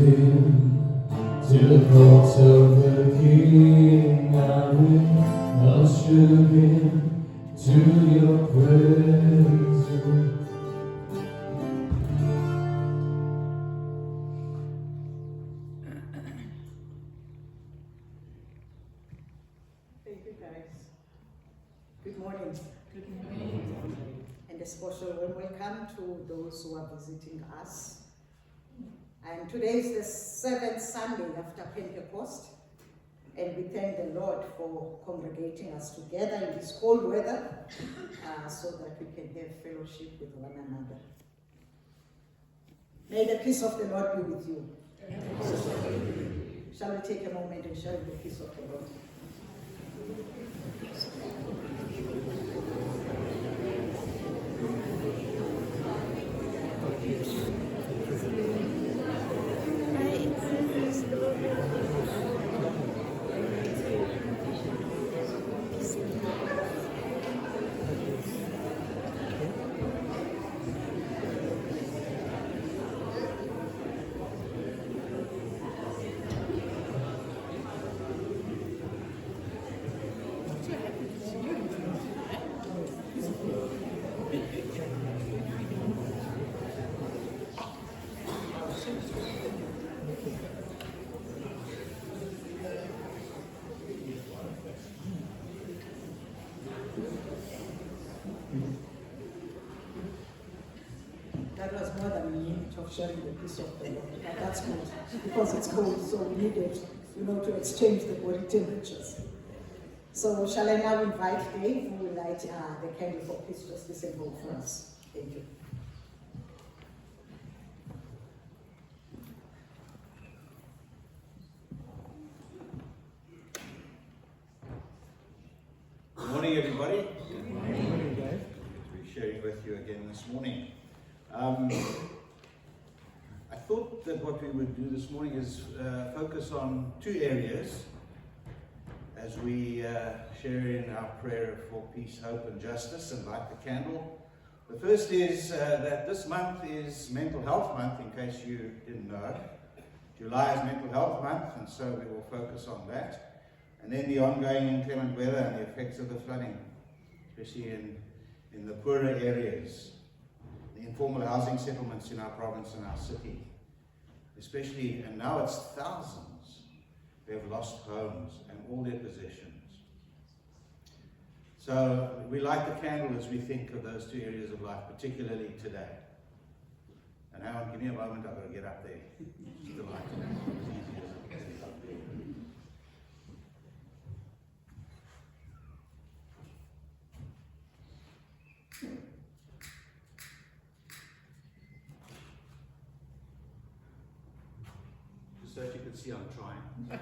in to the courts of the King. I will usher in to your presence. Thank you, guys. Good morning. Good morning. And a special warm welcome to those who are visiting us. And today is the seventh Sunday after Pentecost, and we thank the Lord for congregating us together in this cold weather so that we can have fellowship with one another. May the peace of the Lord be with you. Shall we take a moment and share the peace of the Lord? That was more than a minute of sharing the peace of the Lord. But that's good, because it's cold, so we needed, to exchange the body temperatures. So shall I now invite Dave, who will light the candle for peace, justice, and hope for us. Thank you. Good morning, everybody. Good morning, Dave. Good to be sharing with you again this morning. I thought that what we would do this morning is focus on two areas as we share in our prayer for peace, hope, and justice and light the candle. The first is that this month is Mental Health Month, in case you didn't know. July is Mental Health Month, and so we will focus on that. And then the ongoing inclement weather and the effects of the flooding, especially in the poorer areas, the informal housing settlements in our province and our city, especially, and now it's thousands who have lost homes and all their possessions. So we light the candle as we think of those two areas of life, particularly today. And Alan, give me a moment, I've got to get up there. See the light. Just so that you can see I'm trying.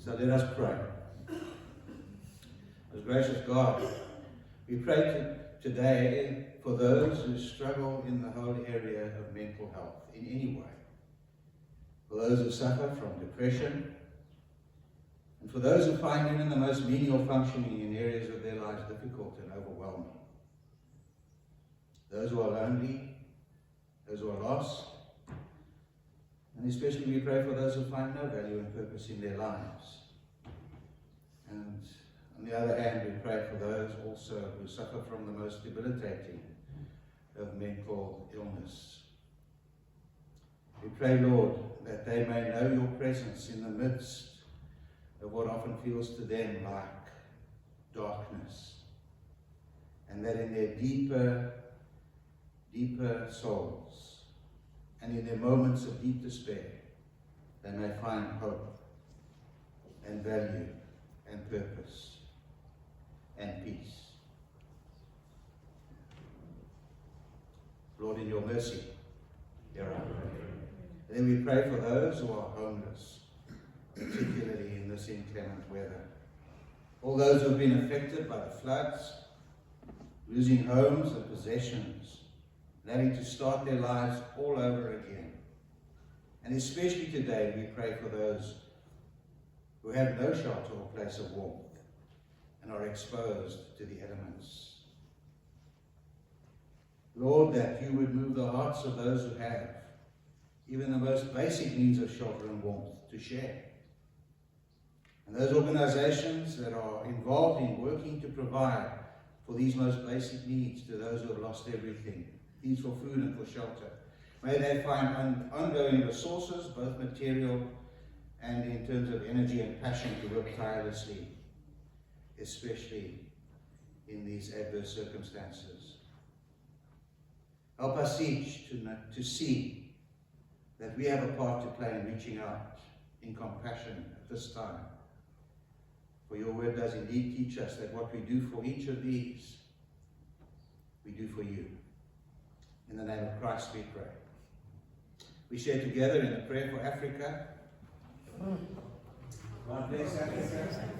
So let us pray. Most gracious God, we pray today for those who struggle in the whole area of mental health in any way, for those who suffer from depression, and for those who find even the most menial functioning in areas of their lives difficult and overwhelming, those who are lonely, those who are lost, and especially we pray for those who find no value and purpose in their lives. And on the other hand, we pray for those also who suffer from the most debilitating of mental illness. We pray, Lord, that they may know your presence in the midst of what often feels to them like darkness, and that in their deeper souls, and in their moments of deep despair, they may find hope and value and purpose and peace. Lord, in your mercy, hear our prayer. And then we pray for those who are homeless, particularly in this inclement weather. All those who have been affected by the floods, losing homes and possessions, and having to start their lives all over again. And especially today, we pray for those who have no shelter or place of warmth, and are exposed to the elements. Lord, that you would move the hearts of those who have even the most basic needs of shelter and warmth to share. And those organizations that are involved in working to provide for these most basic needs to those who have lost everything, needs for food and for shelter. May they find ongoing resources, both material and in terms of energy and passion, to work tirelessly, especially in these adverse circumstances. Help us each to see that we have a part to play in reaching out in compassion at this time. For your word does indeed teach us that what we do for each of these, we do for you. In the name of Christ we pray. We share together in a prayer for Africa. God bless Africa.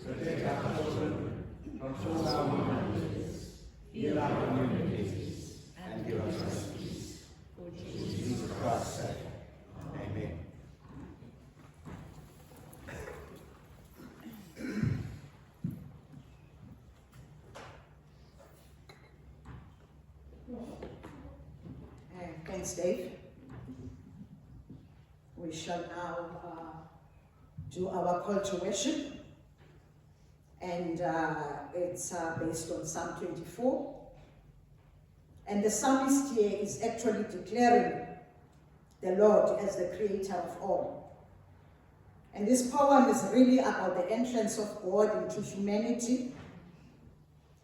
Protect our children, control our minds, heal our communities, and give us peace. For Jesus Christ's sake. Amen. Thanks, Dave. We shall now do our call to worship, and it's based on Psalm 24. And the psalmist here is actually declaring the Lord as the creator of all. And this poem is really about the entrance of God into humanity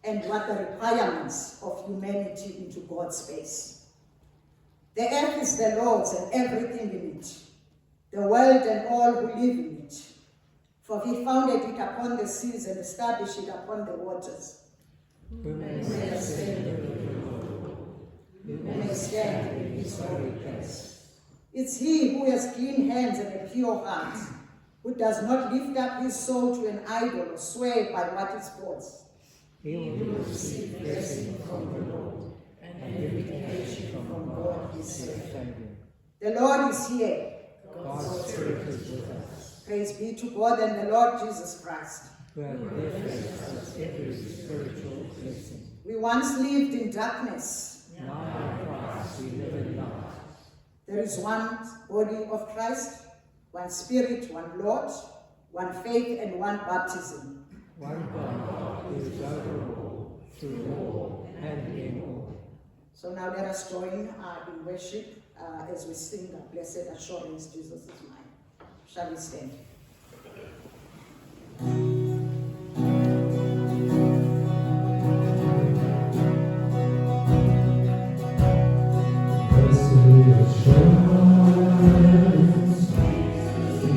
and what the requirements of humanity into God's space. The earth is the Lord's and everything in it, the world and all who live in it. For he founded it upon the seas and established it upon the waters. Who may stand in his holy place? It's he who has clean hands and a pure heart, who does not lift up his soul to an idol or swear by what is false. He will receive blessing from the Lord, and vindication from God his Savior. The Lord is here. God's Spirit is with us. Praise be to God and the Lord Jesus Christ, who has blessed us every spiritual blessing. We once lived in darkness. Now in Christ we live in light. There is one body of Christ, one Spirit, one Lord, one faith, and one baptism. One God who is over all, through all, and in all. So now let us join in worship as we sing Blessed Assurance, Jesus is mine. Shall we stand?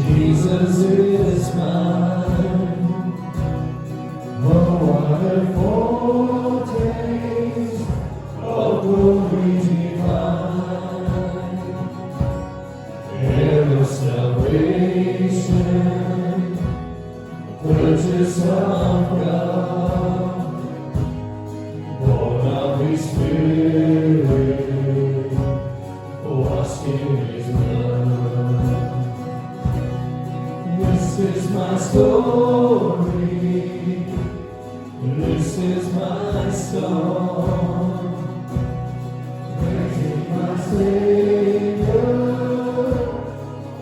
Jesus is mine. Oh, what a foretaste of glory divine, heir of salvation, purchase of God, born of His Spirit, washed in His blood. This is my story, this is my song, praising my Savior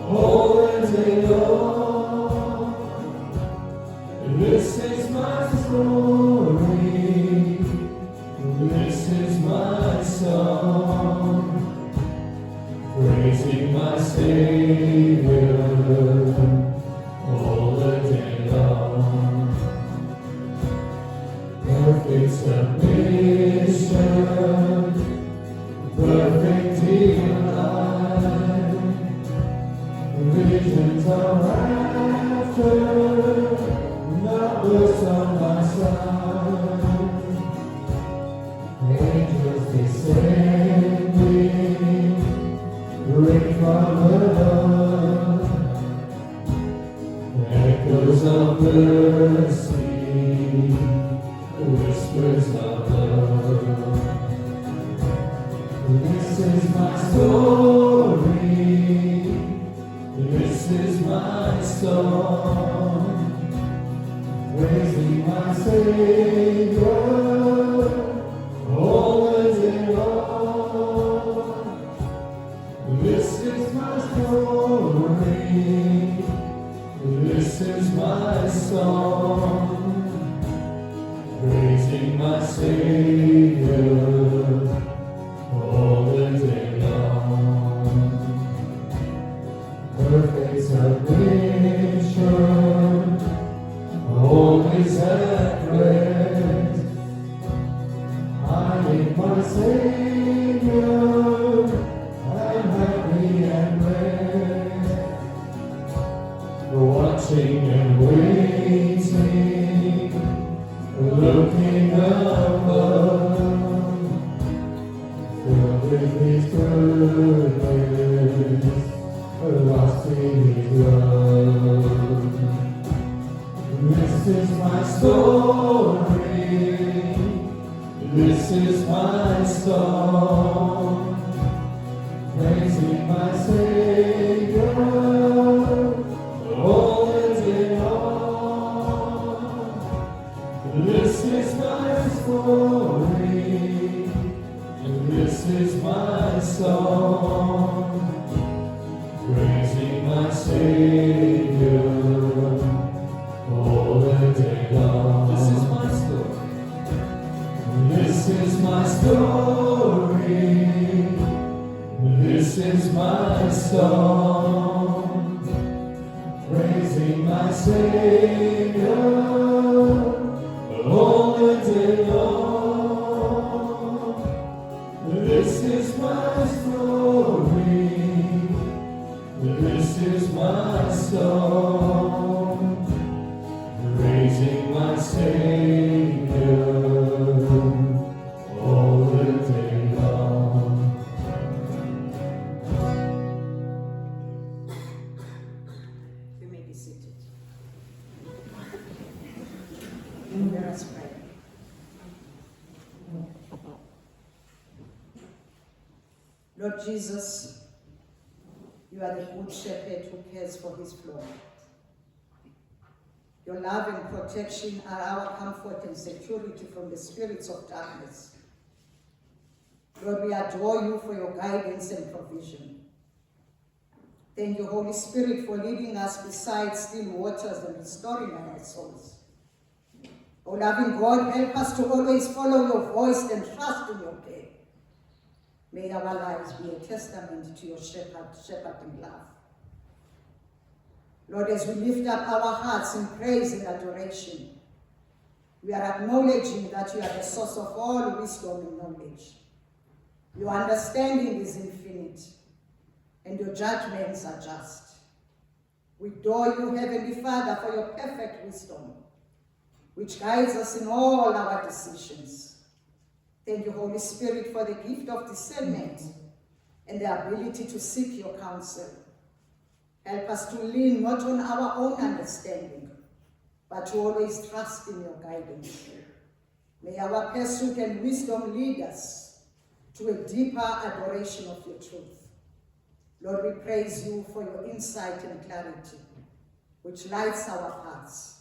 all the day long. This is my story, this is my song, praising my Savior all the day long. Perfect submission, perfect delight, visions of rapture, numbers on my side, angels descending, rain from above, echoes of mercy, whispers of love. This is my story, this is my song, praising my Savior all the day long. This is my story, this is my song, praising my Savior all the day long. Perfect salvation, always at rest. I in my Savior, I'm happy and blessed. Watching and waiting, looking above, filled with His goodness, lost in His love. This is my story, this is my song, praising my Savior all the day long. This is my story, this is my song, praising my Savior all the day long. This is my story. This is my story. This is my song, praising my Savior all the day long. This is my story. This is my song, praising my Savior all the day long. You may be seated. Let us pray. Lord Jesus, you are the good shepherd who cares for his flock. Your love and protection are our comfort and security from the spirits of darkness. Lord, we adore you for your guidance and provision. Thank you, Holy Spirit, for leading us beside still waters and restoring our souls. O loving God, help us to always follow your voice and trust in your care. May our lives be a testament to your shepherding love. Lord, as we lift up our hearts in praise and adoration, we are acknowledging that you are the source of all wisdom and knowledge. Your understanding is infinite, and your judgments are just. We adore you, Heavenly Father, for your perfect wisdom, which guides us in all our decisions. Thank you, Holy Spirit, for the gift of discernment and the ability to seek your counsel. Help us to lean not on our own understanding, but to always trust in your guidance. May our pursuit and wisdom lead us to a deeper adoration of your truth. Lord, we praise you for your insight and clarity, which lights our paths.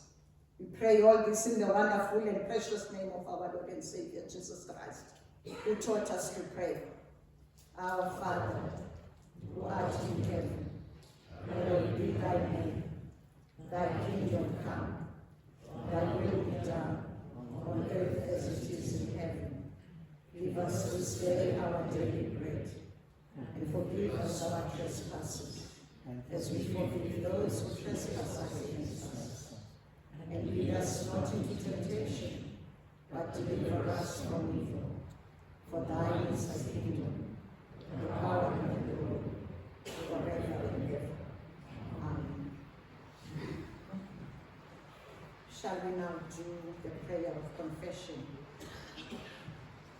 We pray all this in the wonderful and precious name of our Lord and Savior, Jesus Christ, who taught us to pray. Our Father, who art in heaven, hallowed be thy name. Thy kingdom come, thy will be done, on earth as it is in heaven. Give us this day our daily bread, and forgive us our trespasses, as we forgive those who trespass against us. And lead us not into temptation, but deliver us from evil. For thine is the kingdom, the power, and the glory, forever and ever. Amen. Shall we now do the prayer of confession?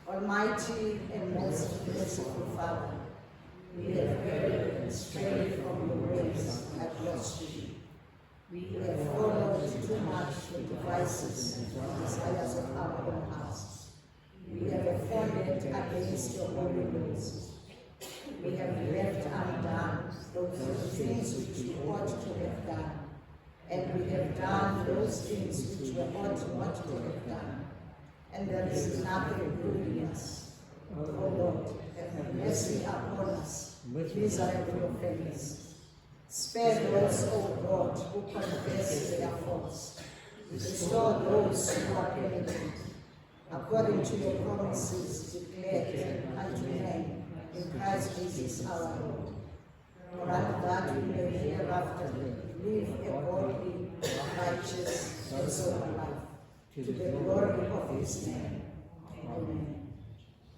Almighty and most merciful Father, we have erred and strayed from your ways at lost sheep. We have followed too much the devices and desires of our own hearts. We have offended against your holy laws. We have left undone those things which we ought to have done, and we have done those things which were and there is nothing good in us. O Lord, have mercy upon us, miserable offenders. Spare those, O God, who confess their faults. Restore those who are penitent, according to your promises declared unto men in Christ Jesus our Lord. Grant that we may hereafter live a godly, righteous, and sober life, to the glory of his name. Amen.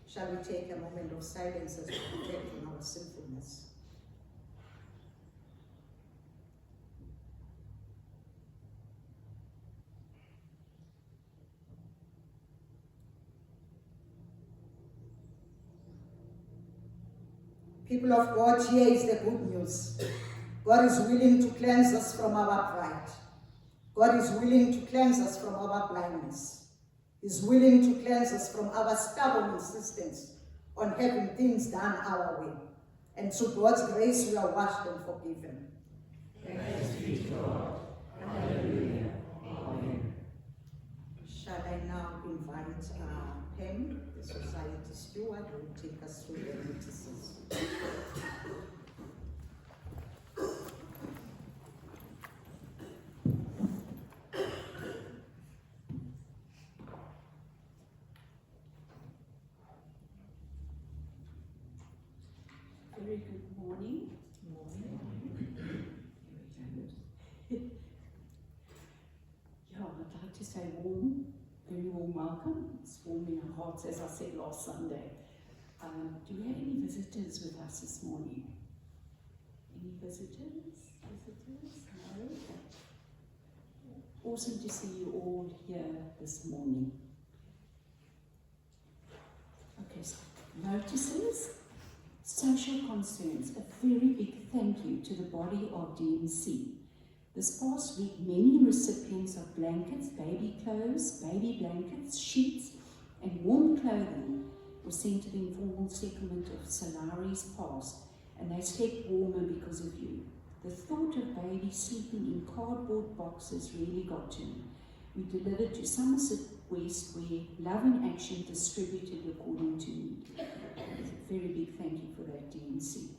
Shall we take a moment of silence as we reflect on our sinfulness? People of God, here is the good news. God is willing to cleanse us from our pride. God is willing to cleanse us from our blindness. He's willing to cleanse us from our stubborn insistence on having things done our way. And through God's grace, we are washed and forgiven. Thanks be to God. Hallelujah. Amen. Shall I now invite Pam, the society steward, who will take us through the notices. Very good morning. Yeah, I'd like to say very warm welcome. It's warm in our hearts, as I said last Sunday. Do we have any visitors with us this morning? Any visitors? No? Awesome to see you all here this morning. Okay, so notices. Social concerns. A very big thank you to the body of DMC. This past week, many recipients of blankets, baby clothes, baby blankets, sheets, and warm clothing were sent to the informal settlement of Solari's past, and they slept warmer because of you. The thought of babies sleeping in cardboard boxes really got to me. We delivered to Somerset West, where Love in Action distributed according to need. A very big thank you for that, DNC.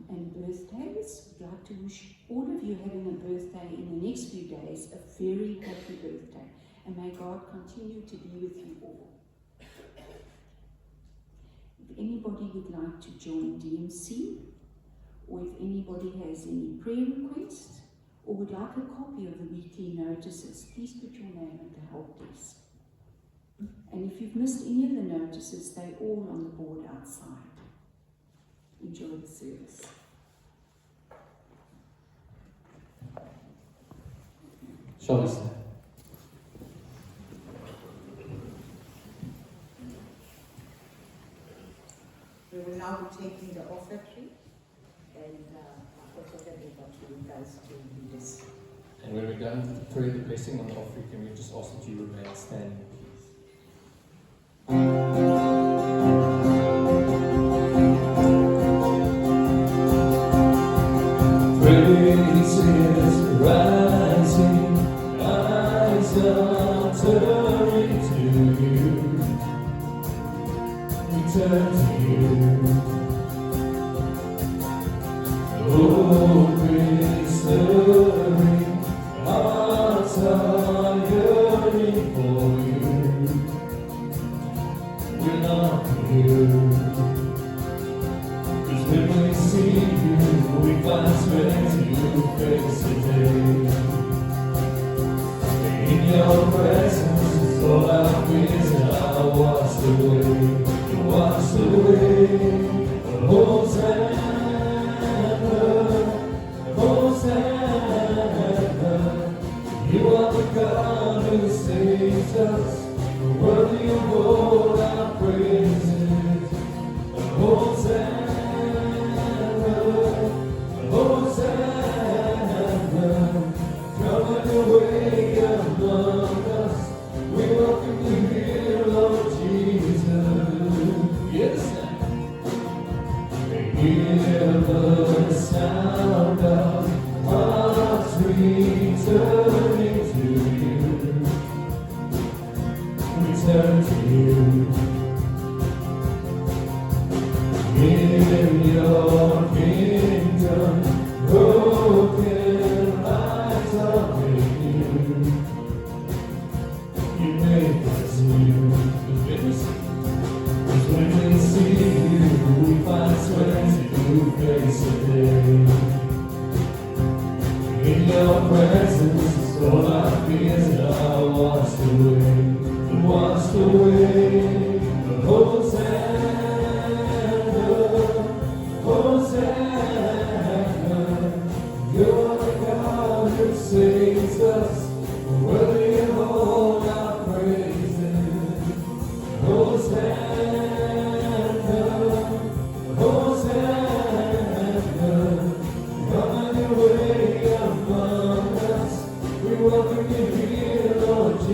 And birthdays, we'd like to wish all of you having a birthday in the next few days a very happy birthday, and may God continue to be with you all. If anybody would like to join DMC, or if anybody has any prayer requests, or would like a copy of the weekly notices, please put your name at the help desk. And if you've missed any of the notices, they're all on the board outside. Enjoy the service. Shall we stand? We will now be taking the offertory, and I'll also hand over to you guys to lead us. And when we're done to pray the blessing on the offering, can we just ask that you remain standing, please? Praises rising, eyes are turning to you. We turn to you. Oh, grace stirring, hearts are yearning for you. We long for you. 'Cause when we see you, we find strength to face the day. In your presence, all our fears are washed away, washed away. Hosanna, Hosanna, you are the God who saves us, worthy of all our praises. Hosanna, Hosanna, come and away among us. We welcome you here, Lord Jesus. Yes, hear the sound of hearts returning to you. washed away. Hosanna, Hosanna, you're the God who saves us, worthy of all our praises. Hosanna, Hosanna, come on your way among us. We welcome you here, Lord Jesus.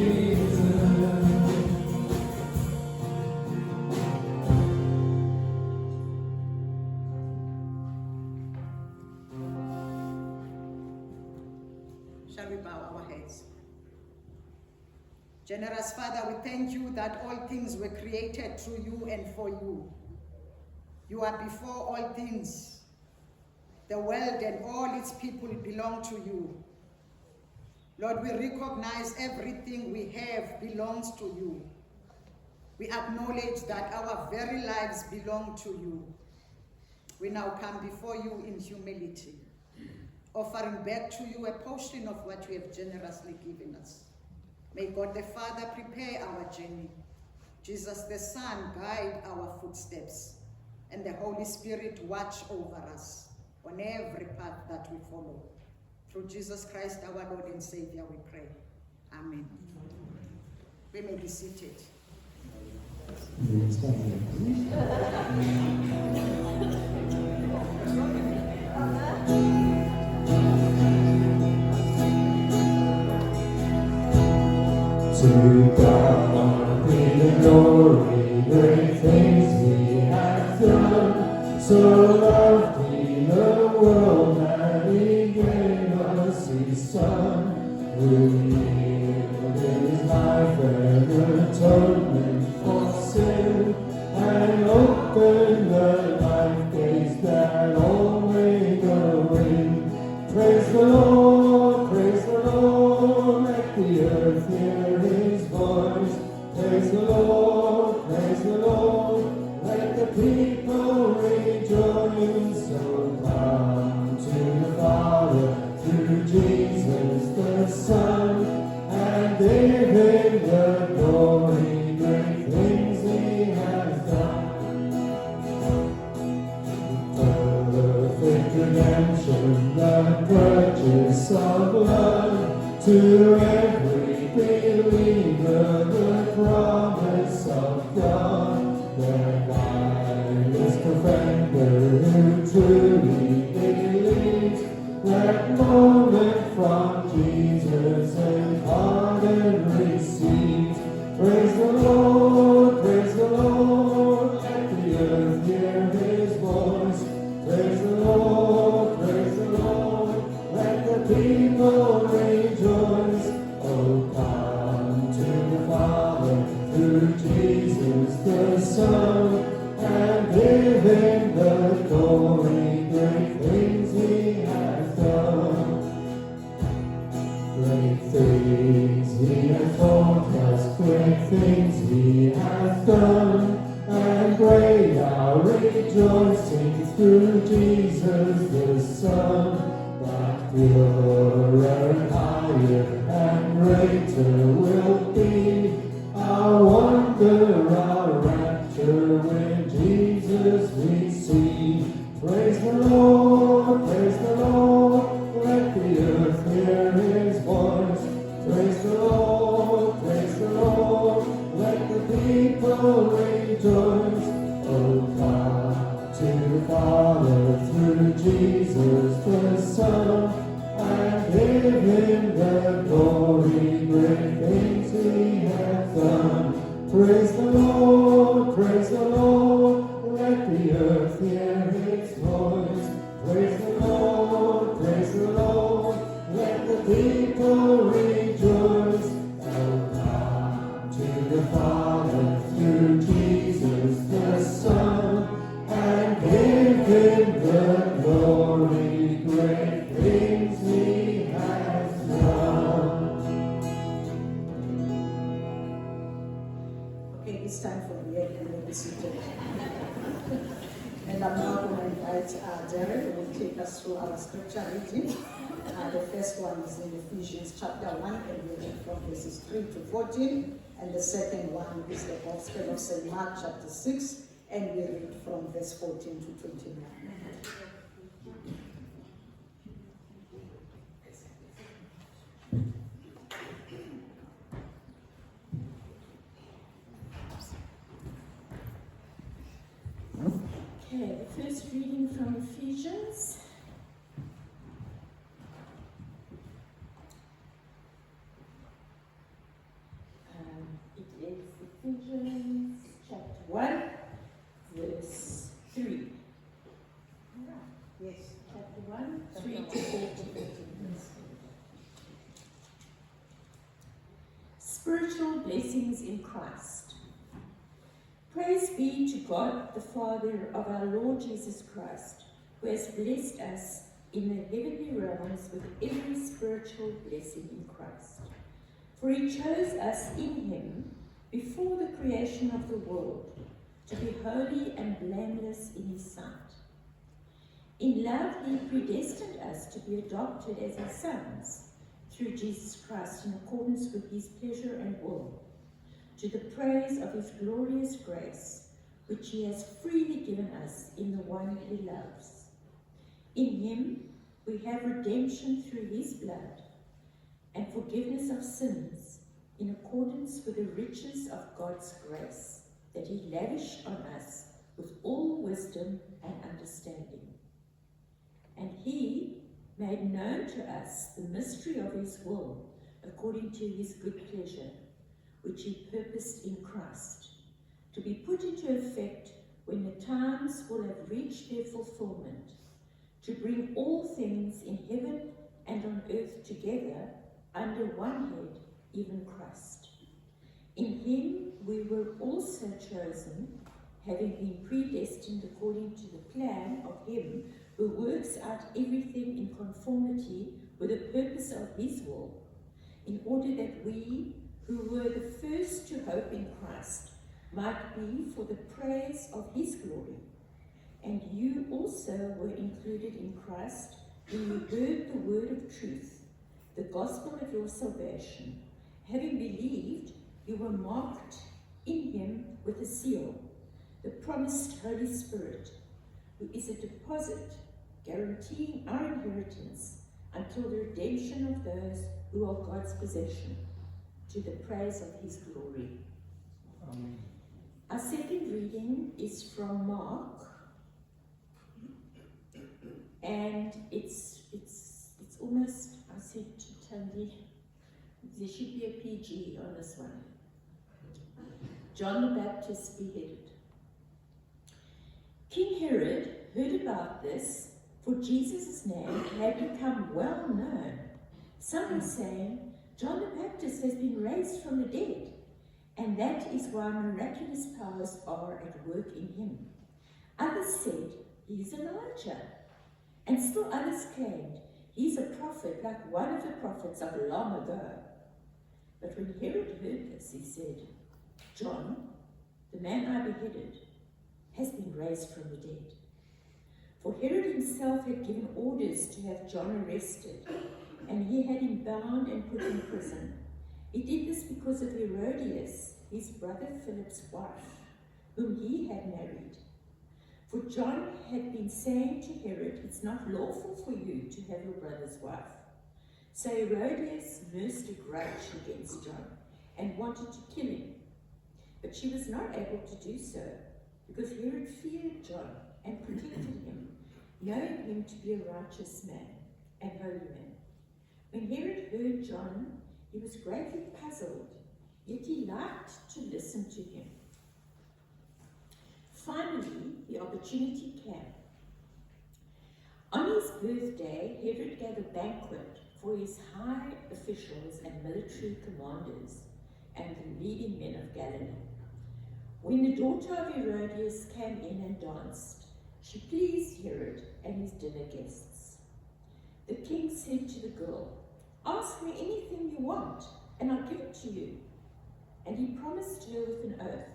Shall we bow our heads? Generous Father, we thank you that all things were created through you and for you. You are before all things. The world and all its people belong to you. Lord, we recognize everything we have belongs to you. We acknowledge that our very lives belong to you. We now come before you in humility, offering back to you a portion of what you have generously given us. May God the Father prepare our journey. Jesus the Son guide our footsteps, and the Holy Spirit watch over us on every path that we follow. Through Jesus Christ, our Lord and Savior, we pray. Amen. We may be seated. To God be the glory, great things He hath done. So loved He the world that He gave us His Son, who yielded His life and atonement for sin, and opened the life gates that all may go in. Praise the Lord, praise the Lord, let the earth hear His voice. Praise the Lord, let the people rejoice. So come to the Father through Jesus the Son, and give Him the glory, great things He has done. Perfect redemption, the purchase of blood, to every believer the promise of God, the guileless defender who truly believes, that moment from Jesus and pardon receives. Praise the Lord, let the earth hear His voice. Praise the Lord, let the people rejoice. Oh, come to the Father through Jesus the Son, and give Him the glory, great things He has done. Great things He has taught us, great things He has done, and great our rejoicing through Jesus the Son. But purer and higher and greater will be our wonder, our rapture when Jesus we see. Praise the Lord, let the earth hear His voice. Praise the Lord, let the people rejoice. Oh, come to the Father through Jesus the Son, and give Him the glory, great things He hath done. Praise the Lord, let the earth hear His voice. Praise the Lord, let the people rejoice. Oh, come to the Father through Jesus the Son, and give Him the glory, great things He has done. Okay, it's time for the end and we'll be seated. And I'm now going to invite Jared, who will take us through our scripture reading. The first one is in Ephesians chapter 1, and we read from verses 3 to 14. And the second one is the Gospel of St. Mark chapter 6, and we read from verse 14 to 29. Okay, the first reading from Ephesians. It is Ephesians chapter 1, verse 3. Yes. Chapter 1, 3 to 14. Spiritual blessings in Christ. Praise be to God, the Father of our Lord Jesus Christ, who has blessed us in the heavenly realms with every spiritual blessing in Christ. For he chose us in him before the creation of the world to be holy and blameless in his sight. In love, he predestined us to be adopted as his sons through Jesus Christ in accordance with his pleasure and will, to the praise of his glorious grace, which he has freely given us in the one he loves. In him we have redemption through his blood, and forgiveness of sins in accordance with the riches of God's grace that he lavished on us with all wisdom and understanding. And he made known to us the mystery of his will according to his good pleasure, which he purposed in Christ, to be put into effect when the times will have reached their fulfillment, to bring all things in heaven and on earth together under one head, even Christ. In him we were also chosen, having been predestined according to the plan of him who works out everything in conformity with the purpose of his will, in order that we, who were the first to hope in Christ, might be for the praise of his glory. And you also were included in Christ when you heard the word of truth, the gospel of your salvation. Having believed, you were marked in him with a seal, the promised Holy Spirit, who is a deposit guaranteeing our inheritance until the redemption of those who are God's possession, to the praise of his glory. Amen. Our second reading is from Mark, and it's almost, I said to Tandy, there should be a PG on this one. John the Baptist beheaded. King Herod heard about this, for Jesus' name had become well known. Some were saying, John the Baptist has been raised from the dead, and that is why miraculous powers are at work in him. Others said, he's Elijah. And still others claimed, he's a prophet like one of the prophets of long ago. But when Herod heard this, he said, John, the man I beheaded, has been raised from the dead. For Herod himself had given orders to have John arrested, and he had him bound and put in prison. He did this because of Herodias, his brother Philip's wife, whom he had married. For John had been saying to Herod, it's not lawful for you to have your brother's wife. So Herodias nursed a grudge against John and wanted to kill him. But she was not able to do so, because Herod feared John and protected him, knowing him to be a righteous man and holy man. When Herod heard John, he was greatly puzzled, yet he liked to listen to him. Finally, the opportunity came. On his birthday, Herod gave a banquet for his high officials and military commanders and the leading men of Galilee. When the daughter of Herodias came in and danced, she pleased Herod and his dinner guests. The king said to the girl, ask me anything you want, and I'll give it to you. And he promised her with an oath,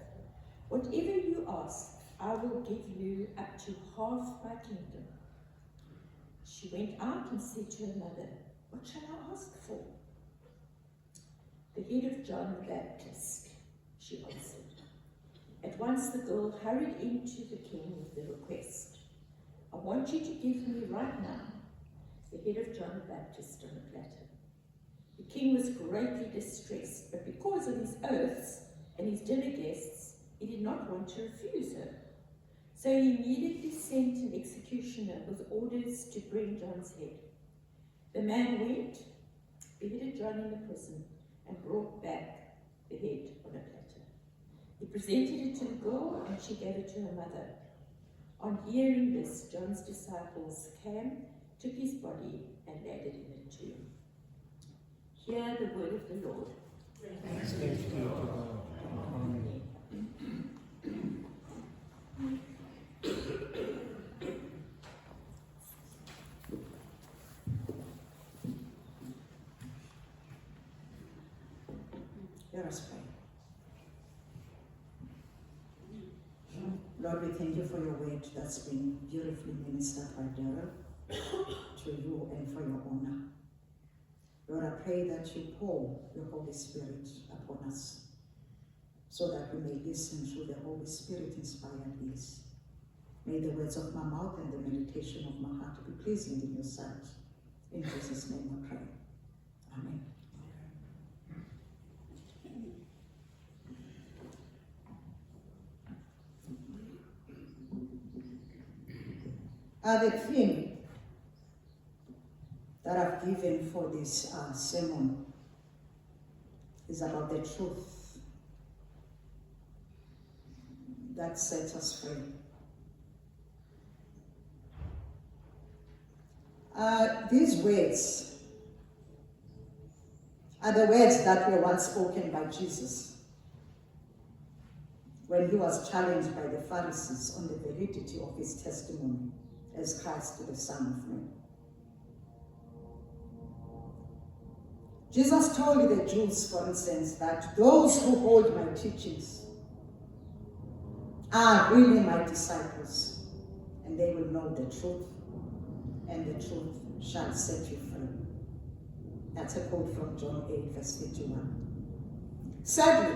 whatever you ask, I will give you up to half my kingdom. She went out and said to her mother, what shall I ask for? The head of John the Baptist. she answered. At once the girl hurried into the king with the request, I want you to give me right now the head of John the Baptist on a platter. The king was greatly distressed, but because of his oaths and his dinner guests, he did not want to refuse her. So he immediately sent an executioner with orders to bring John's head. The man went, beheaded John in the prison, and brought back the head on a platter. He presented it to the girl, and she gave it to her mother. On hearing this, John's disciples came, took his body, and laid it in a tomb. Hear the word of the Lord. Thanks be to God. Amen. Let us pray. Lord, we thank you for your word that's been beautifully ministered by Daryl to you and for your honor. Lord, I pray that you pour your Holy Spirit upon us so that we may listen through the Holy Spirit inspired ears. May the words of my mouth and the meditation of my heart be pleasing in your sight. In Jesus' name I pray. Amen. The theme that I've given for this sermon is about the truth that sets us free. These words are the words that were once spoken by Jesus when he was challenged by the Pharisees on the validity of his testimony as Christ, the Son of Man. Jesus told the Jews, for instance, that those who hold my teachings are really my disciples, and they will know the truth, and the truth shall set you free. That's a quote from John 8, verse 51. Sadly,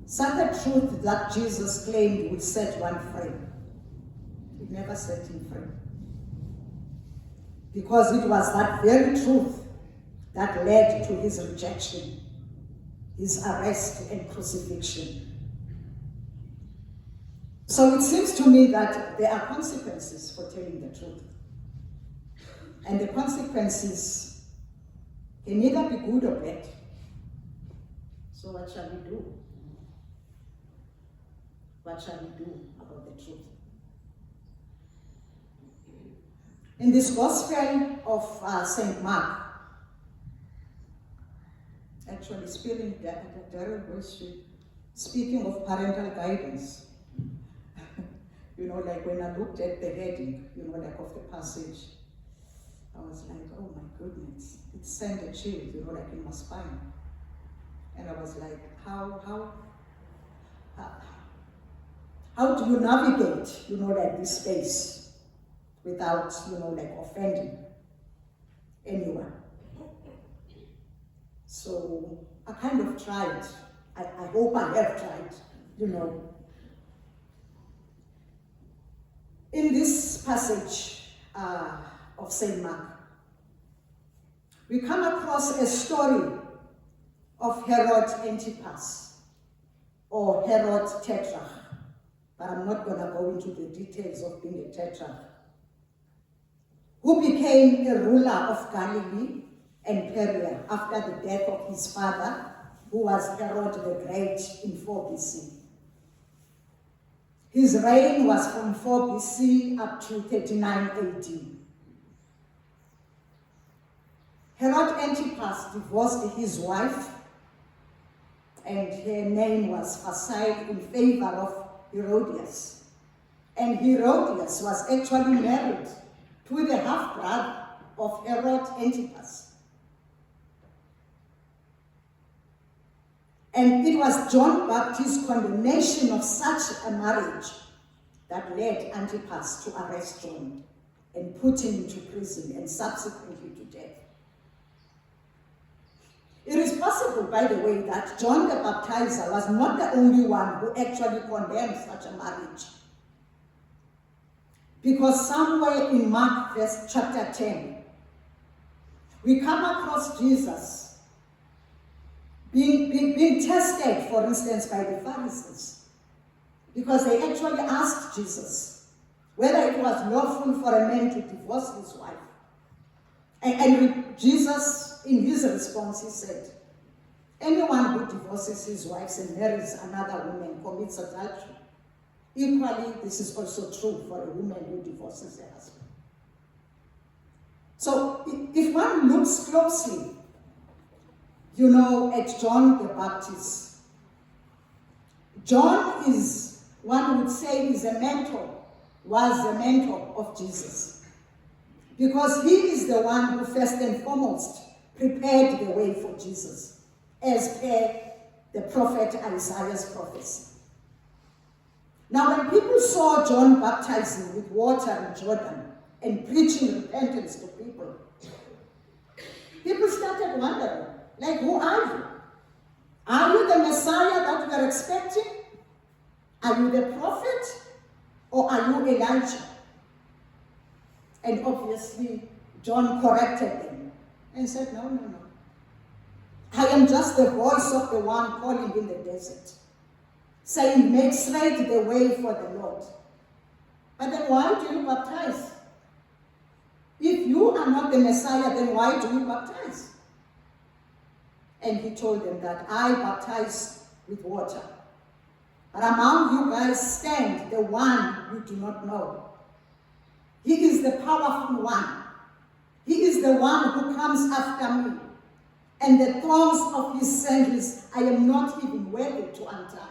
such a truth that Jesus claimed would set one free, it never set him free. Because it was that very truth that led to his rejection, his arrest and crucifixion. So it seems to me that there are consequences for telling the truth. And the consequences can either be good or bad. So what shall we do? What shall we do about the truth? In this Gospel of St. Mark, actually speaking of parental guidance, like when I looked at the heading, like of the passage, I was like, oh my goodness, it sent a chill, like in my spine. And I was like, how do you navigate, like this space without, like offending anyone? So I kind of tried. I hope I have tried, In this passage of St. Mark, we come across a story of Herod Antipas, or Herod Tetrarch, but I'm not going to go into the details of being a tetrarch, who became a ruler of Galilee and Perea after the death of his father, who was Herod the Great in 4 BC. His reign was from 4 BC up to 39 AD. Herod Antipas divorced his wife, and her name was Phasael, in favor of Herodias. And Herodias was actually married to the half-brother of Herod Antipas. And it was John Baptist's condemnation of such a marriage that led Antipas to arrest John and put him into prison and subsequently to death. It is possible wonderful, by the way, that John the Baptizer was not the only one who actually condemned such a marriage. Because somewhere in Mark chapter 10, we come across Jesus being tested, for instance, by the Pharisees. Because they actually asked Jesus whether it was lawful for a man to divorce his wife. And Jesus, in his response, he said, anyone who divorces his wife and marries another woman commits adultery. Equally, this is also true for a woman who divorces her husband. So, if one looks closely, at John the Baptist, John is, one would say, was a mentor of Jesus. Because he is the one who first and foremost prepared the way for Jesus, as per the prophet Isaiah's prophecy. Now, when people saw John baptizing with water in Jordan and preaching repentance to people, people started wondering, like, who are you? Are you the Messiah that we are expecting? Are you the prophet? Or are you Elijah? And obviously, John corrected them and said, no. I am just the voice of the one calling in the desert, saying, make straight the way for the Lord. But then why do you baptize? If you are not the Messiah, then why do you baptize? And he told them that I baptize with water. But among you guys stand the one you do not know. He is the powerful one. He is the one who comes after me. And the thorns of his sandals I am not even worthy to untie.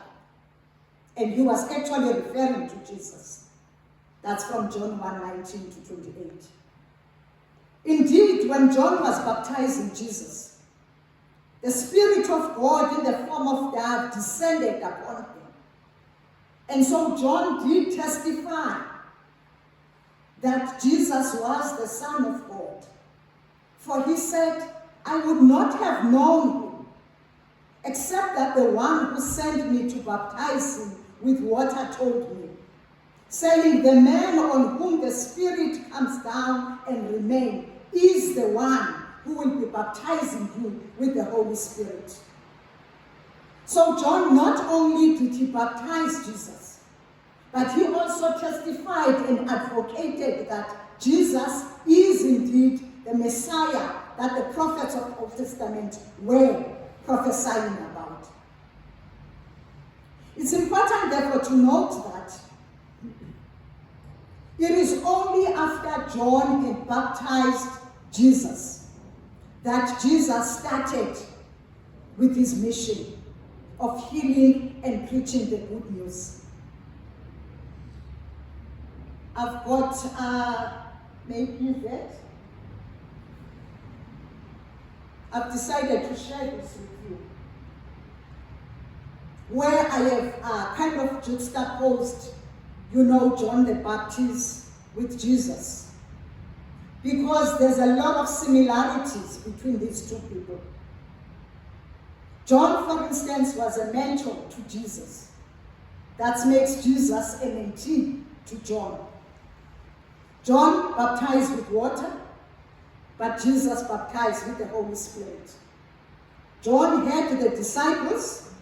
And he was actually referring to Jesus. That's from John 1:19 to 28. Indeed, when John was baptizing Jesus, the Spirit of God in the form of dove descended upon him. And so John did testify that Jesus was the Son of God. For he said, I would not have known him, except that the one who sent me to baptize him with water told me, saying, the man on whom the Spirit comes down and remains is the one who will be baptizing you with the Holy Spirit. So John not only did he baptize Jesus, but he also testified and advocated that Jesus is indeed the Messiah that the prophets of the Old Testament were prophesying about. It's important, therefore, to note that it is only after John had baptized Jesus that Jesus started with his mission of healing and preaching the good news. I've got maybe that. I've decided to share this with you, where I have kind of juxtaposed, John the Baptist with Jesus, because there's a lot of similarities between these two people. John, for instance, was a mentor to Jesus. That makes Jesus a mentee to John. John baptized with water, but Jesus baptized with the Holy Spirit. John had the disciples.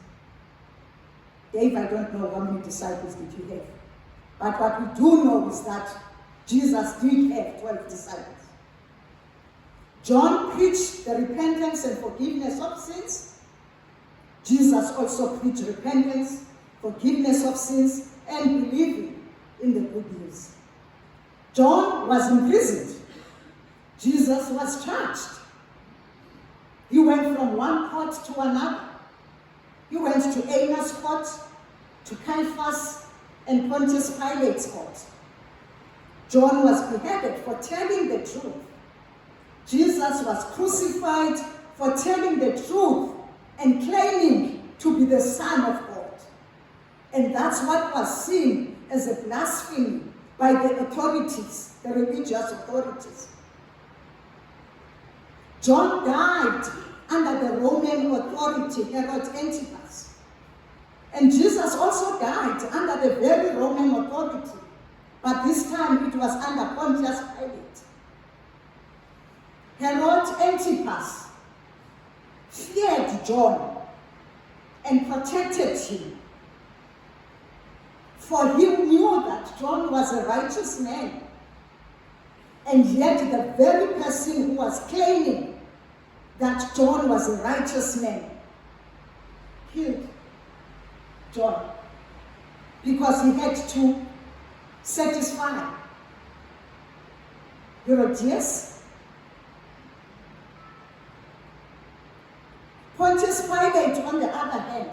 Dave, I don't know how many disciples did he have. But what we do know is that Jesus did have 12 disciples. John preached the repentance and forgiveness of sins. Jesus also preached repentance, forgiveness of sins, and believing in the good news. John was imprisoned. Jesus was charged. He went from one court to another. He went to Annas' court, to Caiaphas, and Pontius Pilate's court. John was beheaded for telling the truth. Jesus was crucified for telling the truth and claiming to be the Son of God. And that's what was seen as a blasphemy by the authorities, the religious authorities. John died under the Roman authority, Herod Antipas. And Jesus also died under the very Roman authority, but this time it was under Pontius Pilate. Herod Antipas feared John and protected him, for he knew that John was a righteous man, and yet the very person who was claiming that John was a righteous man killed John because he had to satisfy Herodias. Pontius Pilate, on the other hand,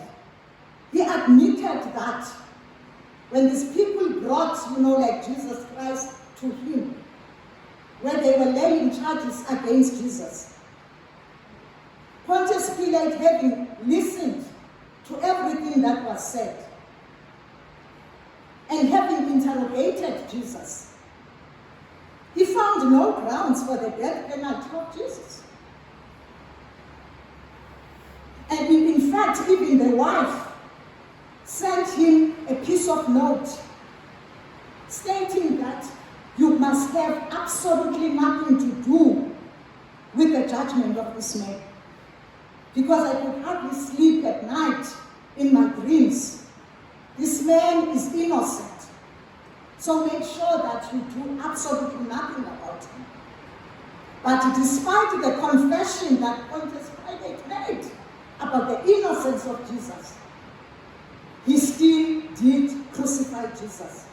he admitted that when these people brought, like Jesus Christ to him, where they were laying charges against Jesus, Pontius Pilate, having listened to everything that was said, and having interrogated Jesus, he found no grounds for the death penalty of Jesus. And in fact, even the wife sent him a piece of note stating that you must have absolutely nothing to do with the judgment of this man, because I could hardly sleep at night in my dreams. This man is innocent, so make sure that you do absolutely nothing about him. But despite the confession that Pontius Pilate made about the innocence of Jesus, he still did crucify Jesus.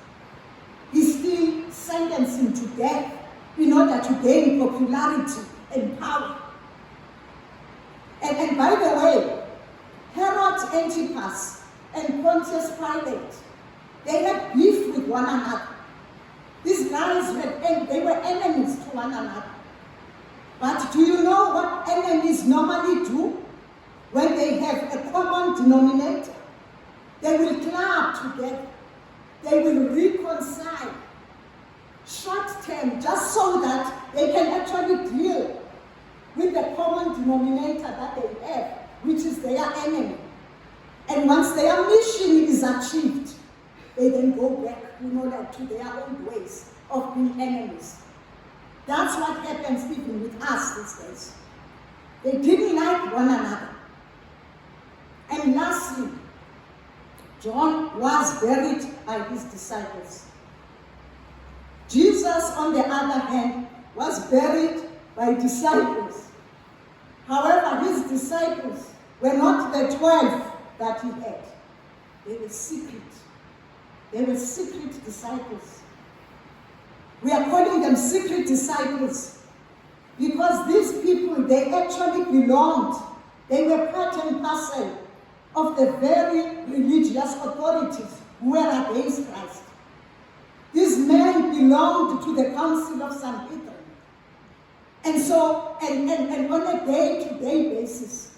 He still sentenced him to death in order to gain popularity and power. And by the way, Herod Antipas and Pontius Pilate, they had beef with one another. These guys they were enemies to one another. But do you know what enemies normally do when they have a common denominator? They will club together. They will reconcile short term, just so that they can actually deal with the common denominator that they have, which is their enemy. And once their mission is achieved, they then go back, to their own ways of being enemies. That's what happens even with us these days. They didn't like one another. And lastly, John was buried by his disciples. Jesus, on the other hand, was buried by disciples. However, his disciples were not the 12 that he had. They were secret. They were secret disciples. We are calling them secret disciples because these people, they actually belonged. They were part and parcel of the very religious authorities who were against Christ. These men belonged to the Council of Sanhedrin. And so, and on a day-to-day basis,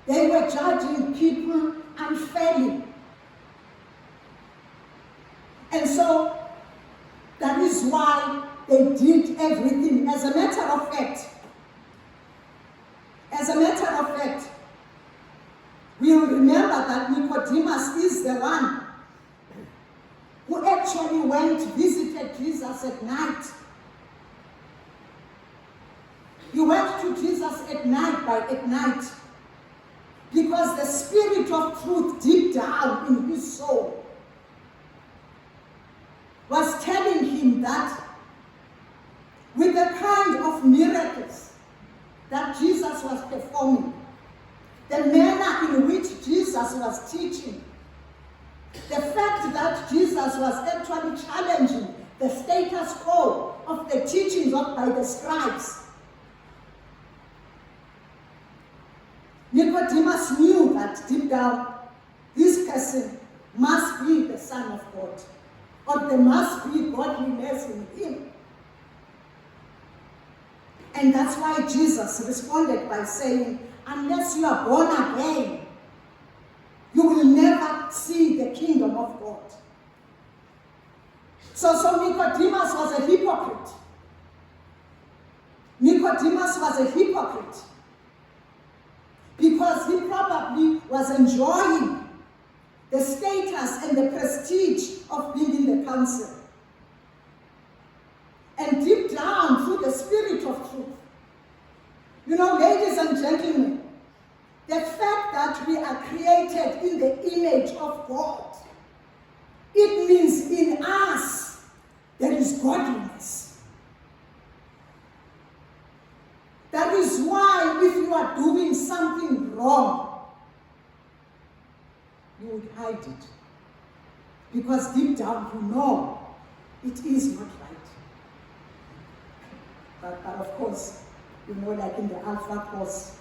they were judging people unfairly. And so, that is why they did everything. As a matter of fact, we will remember that Nicodemus is the one who actually went to visit Jesus at night. He went to Jesus at night because the Spirit of truth deep down in his soul was telling him that with the kind of miracles that Jesus was performing, the manner in which Jesus was teaching, the fact that Jesus was actually challenging the status quo of the teachings by the scribes, Nicodemus knew that deep down, this person must be the Son of God, or there must be godliness in him. And that's why Jesus responded by saying, unless you are born again, you will never see the kingdom of God. So Nicodemus was a hypocrite. Nicodemus was a hypocrite. because he probably was enjoying the status and the prestige of being in the council. And deep down, through the spirit of truth, you know, ladies and gentlemen, the fact that we are created in the image of God, it means in us there is godliness. That is why if you are doing something wrong, you would hide it. Because deep down you know it is not right. But of course, you know, like in the Alpha course,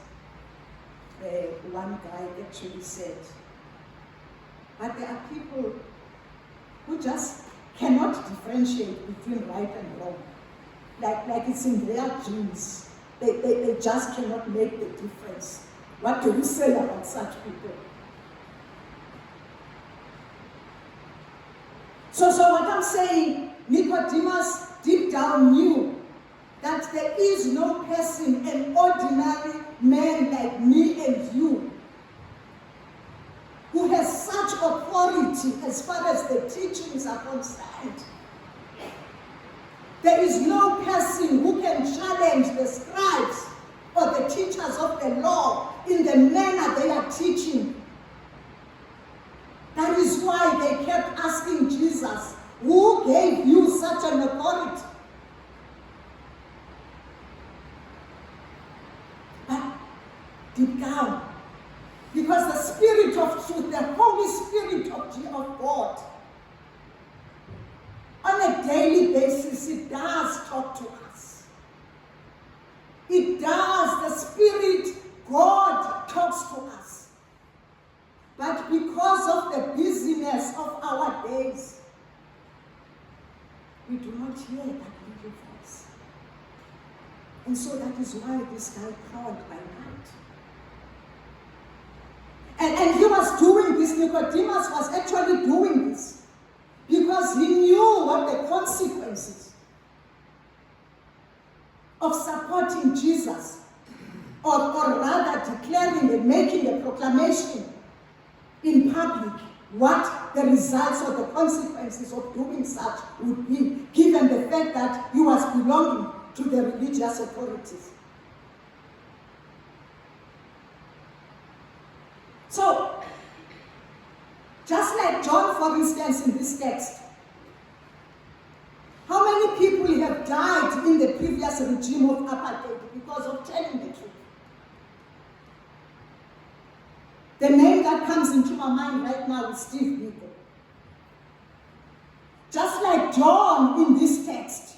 one guy actually said, but there are people who just cannot differentiate between right and wrong. Like it's in their genes. They just cannot make the difference. What do you say about such people? So what I'm saying, Nicodemus deep down knew that there is no person, an ordinary man like me and you, who has such authority as far as the teachings are concerned. There is no person who can challenge the scribes or the teachers of the law in the manner they are teaching. That is why they kept asking Jesus, who gave you such an authority? But deep down, because the Spirit of truth, the Holy Spirit of God, on a daily basis, it does talk to us. It does. The Spirit, God, talks to us. But because of the busyness of our days, we do not hear that little voice. And so that is why this guy crawled by night. And he was doing this, Nicodemus was actually doing this, because he knew what the consequences of supporting Jesus, or rather declaring and making a proclamation in public, what the results or the consequences of doing such would be, given the fact that he was belonging to the religious authorities. So, just like John, for instance, in this text, how many people have died in the previous regime of apartheid because of telling the truth? The name that comes into my mind right now is Steve Biko. Just like John in this text,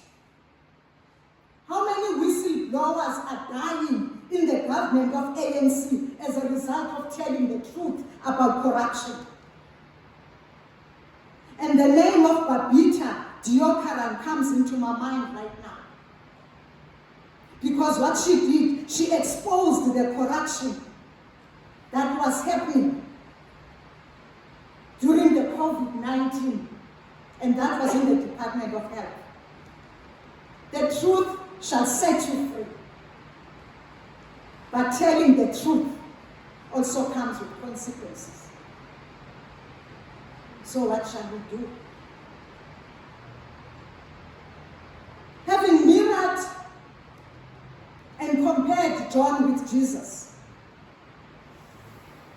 how many whistleblowers are dying in the government of ANC as a result of telling the truth about corruption? And the name of Babita Deokaran comes into my mind right now. Because what she did, she exposed the corruption that was happening during the COVID-19, and that was in the Department of Health. The truth shall set you free. But telling the truth also comes with consequences. So what shall we do? Having mirrored and compared John with Jesus,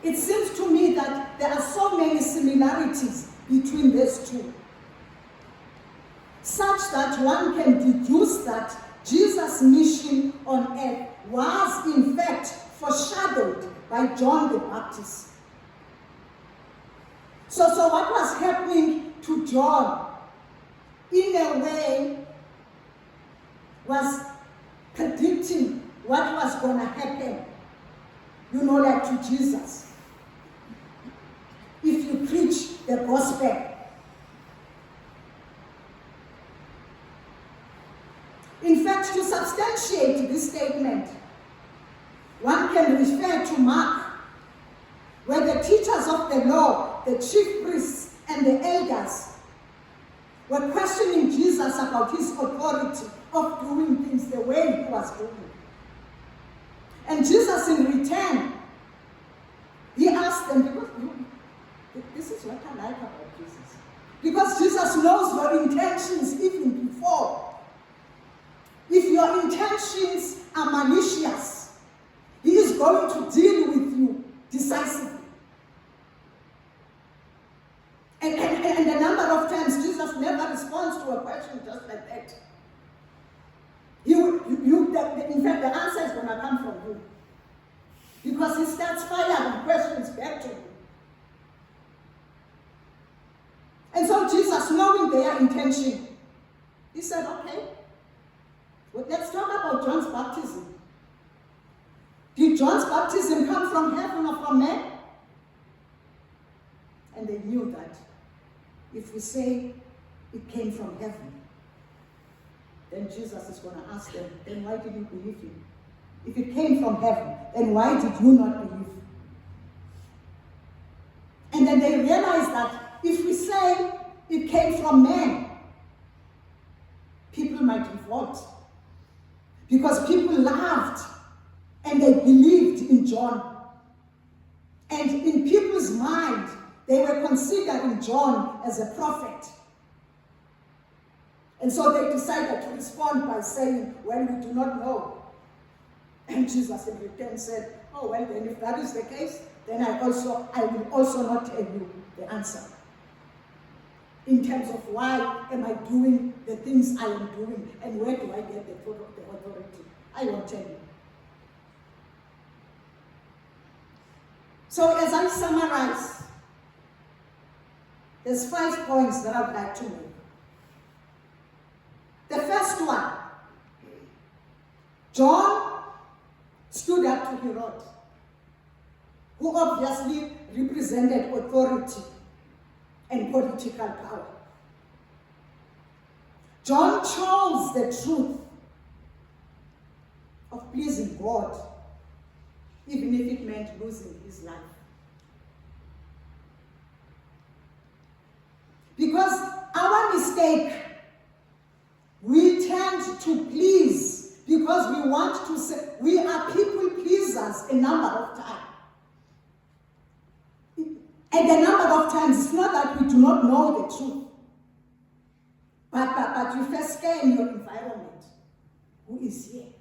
it seems to me that there are so many similarities between these two, such that one can deduce that Jesus' mission on earth was in fact foreshadowed by John the Baptist. So what was happening to John, in a way, was predicting what was going to happen, like to Jesus. If you preach the gospel. In fact, to substantiate this statement, one can refer to Mark, where the teachers of the law, the chief priests, and the elders were questioning Jesus about his authority of doing things the way he was doing. And Jesus, in return, Because Jesus knows your intentions even before. If your intentions are malicious, he is going to deal with you decisively. And a number of times, Jesus never responds to a question just like that. In fact, the answer is going to come from you. Because he starts firing questions back to you. And so Jesus, knowing their intention, he said, okay, well, let's talk about John's baptism. Did John's baptism come from heaven or from man? And they knew that if we say it came from heaven, then Jesus is going to ask them, then why did you believe him? If it came from heaven, then why did you not believe? And then they realized that if we say it came from man, people might revolt. Because people loved and they believed in John. And in people's mind, they were considering John as a prophet. And so they decided to respond by saying, well, we do not know. And Jesus in return said, oh, well, then if that is the case, then I will also not tell you the answer. In terms of why am I doing the things I am doing and where do I get the authority? I won't tell you. So as I summarize, there's 5 points that I would like to make. The first one, John stood up to Herod, who obviously represented authority and political power. John chose the truth of pleasing God, even if it meant losing his life. Because our mistake, we tend to please because we want to say, we are people pleasers a number of times. And a number of times, it's not that we do not know the truth, but you first scan your environment. Who is here?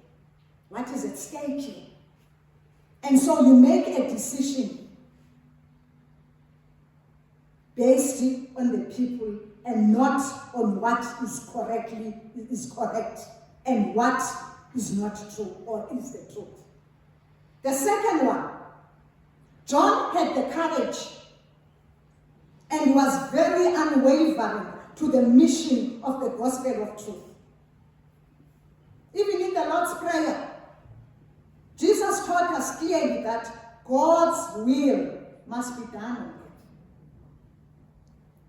What is at stake here? And so you make a decision based on the people and not on what is correct and what is not true or is the truth. The second one, John had the courage and was very unwavering to the mission of the gospel of truth. Even in the Lord's Prayer, Jesus taught us clearly that God's will must be done on earth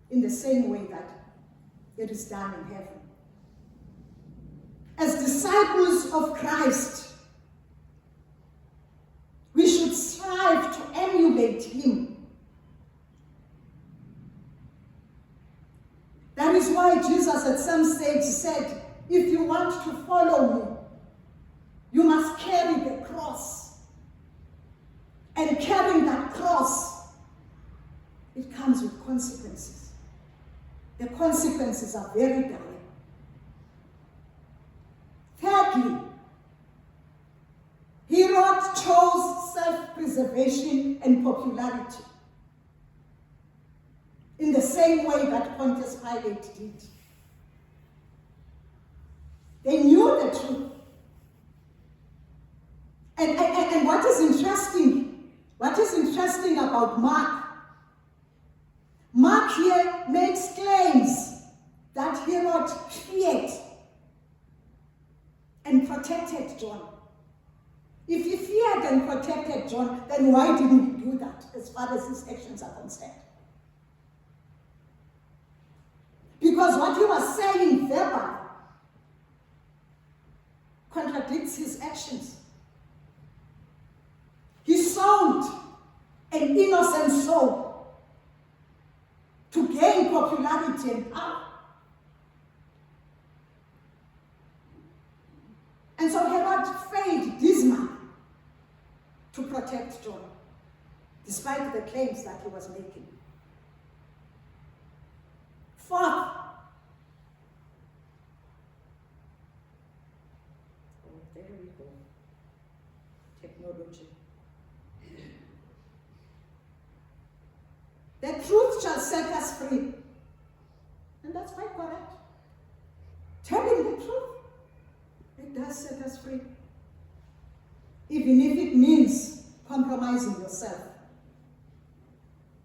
in the same way that it is done in heaven. As disciples of Christ, we should strive to emulate him. That is why Jesus at some stage said, if you want to follow me, you must carry the cross. And carrying that cross, it comes with consequences. The consequences are very dire. Thirdly, Herod chose self-preservation and popularity in the same way that Pontius Pilate did. They knew the truth. And what is interesting about Mark here makes claims that Herod feared and protected John. If he feared and protected John, then why didn't he do that as far as his actions are concerned? Because what he was saying verbally contradicts his actions. He sold an innocent soul to gain popularity and power. And so Herod failed dismally to protect John, despite the claims that he was making. Fourth, there we go. Technology. The truth shall set us free. And that's quite correct. Telling the truth, it does set us free. Even if it means compromising yourself.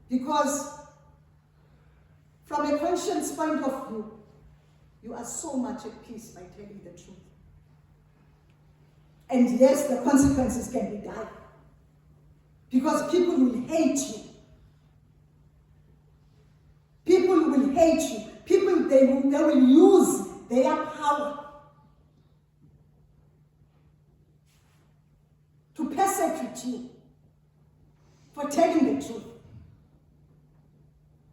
Because from a conscience point of view, you are so much at peace by telling the truth. And yes, the consequences can be dire. Because people will hate you. People will hate you. People, they will use their power to persecute you for telling the truth.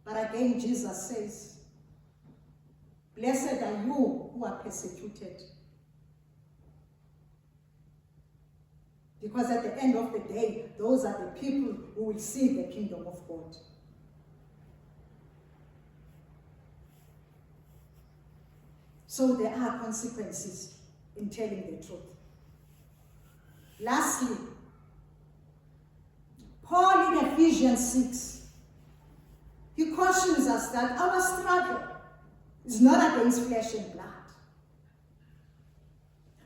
But again, Jesus says, blessed are you who are persecuted. Because at the end of the day, those are the people who will see the kingdom of God. So there are consequences in telling the truth. Lastly, Paul in Ephesians 6, he cautions us that our struggle is not against flesh and blood,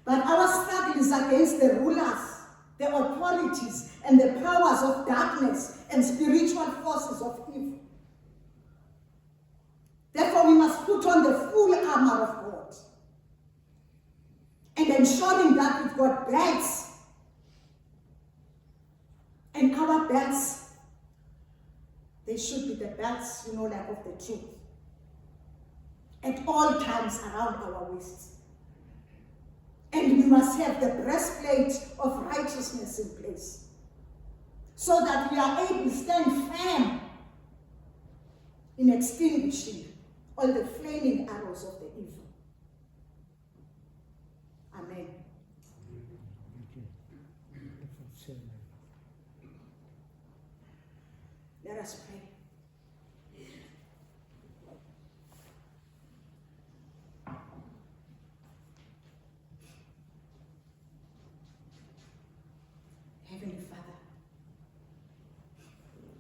but our struggle is against the rulers, the authorities, and the powers of darkness and spiritual forces of evil. Therefore, we must put on the full armor of God and ensuring that we've got belts. And our belts, they should be the belts, like of the truth, at all times around our waists. And we must have the breastplate of righteousness in place so that we are able to stand firm in extinguishing all the flaming arrows of the evil. Amen. Let us pray. Heavenly Father,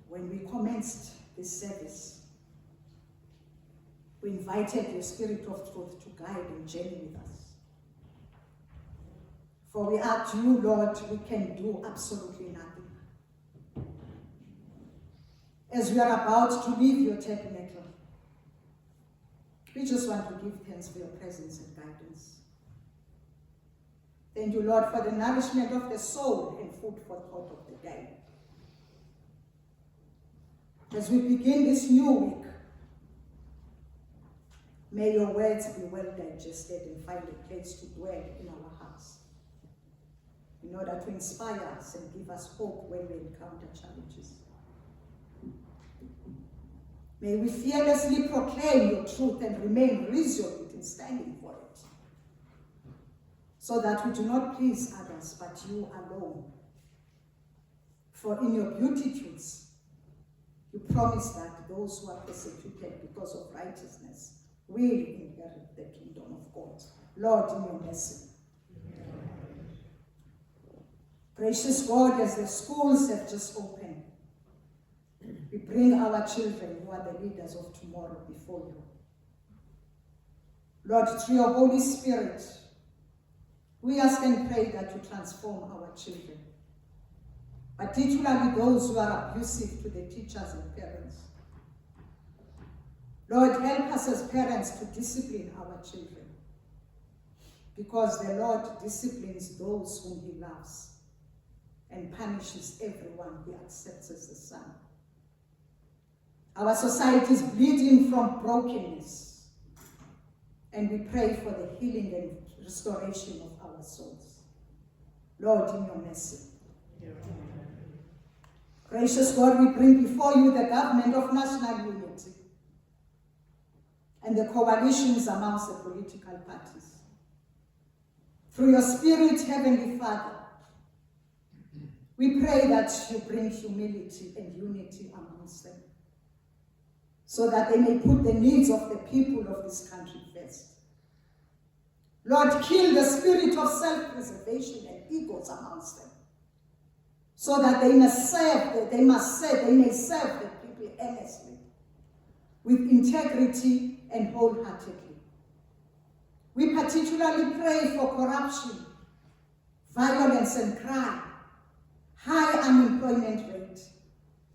when we commenced this service, we invited your Spirit of truth to guide and journey with us. For without you, Lord, we can do absolutely nothing. As we are about to leave your tabernacle, we just want to give thanks for your presence and guidance. Thank you, Lord, for the nourishment of the soul and food for thought of the day. As we begin this new week, may your words be well digested and find a place to dwell in our hearts, in order to inspire us and give us hope when we encounter challenges. May we fearlessly proclaim your truth and remain resolute in standing for it, so that we do not please others but you alone. For in your beatitudes, you promise that those who are persecuted because of righteousness will inherit the kingdom of God. Lord, in your mercy. Gracious God, as the schools have just opened, we bring our children who are the leaders of tomorrow before you. Lord, through your Holy Spirit, we ask and pray that you transform our children, particularly those who are abusive to the teachers and parents. Lord, help us as parents to discipline our children, because the Lord disciplines those whom he loves and punishes everyone he accepts as the son. Our society is bleeding from brokenness, and we pray for the healing and restoration of our souls. Lord, in your mercy. Gracious God, we bring before you the government of national unity and the coalitions amongst the political parties. Through your Spirit, Heavenly Father, we pray that you bring humility and unity amongst them, so that they may put the needs of the people of this country first. Lord, kill the spirit of self-preservation and egos amongst them, so that they may serve the people earnestly, with integrity and wholeheartedly. We particularly pray for corruption, violence and crime, high unemployment rate,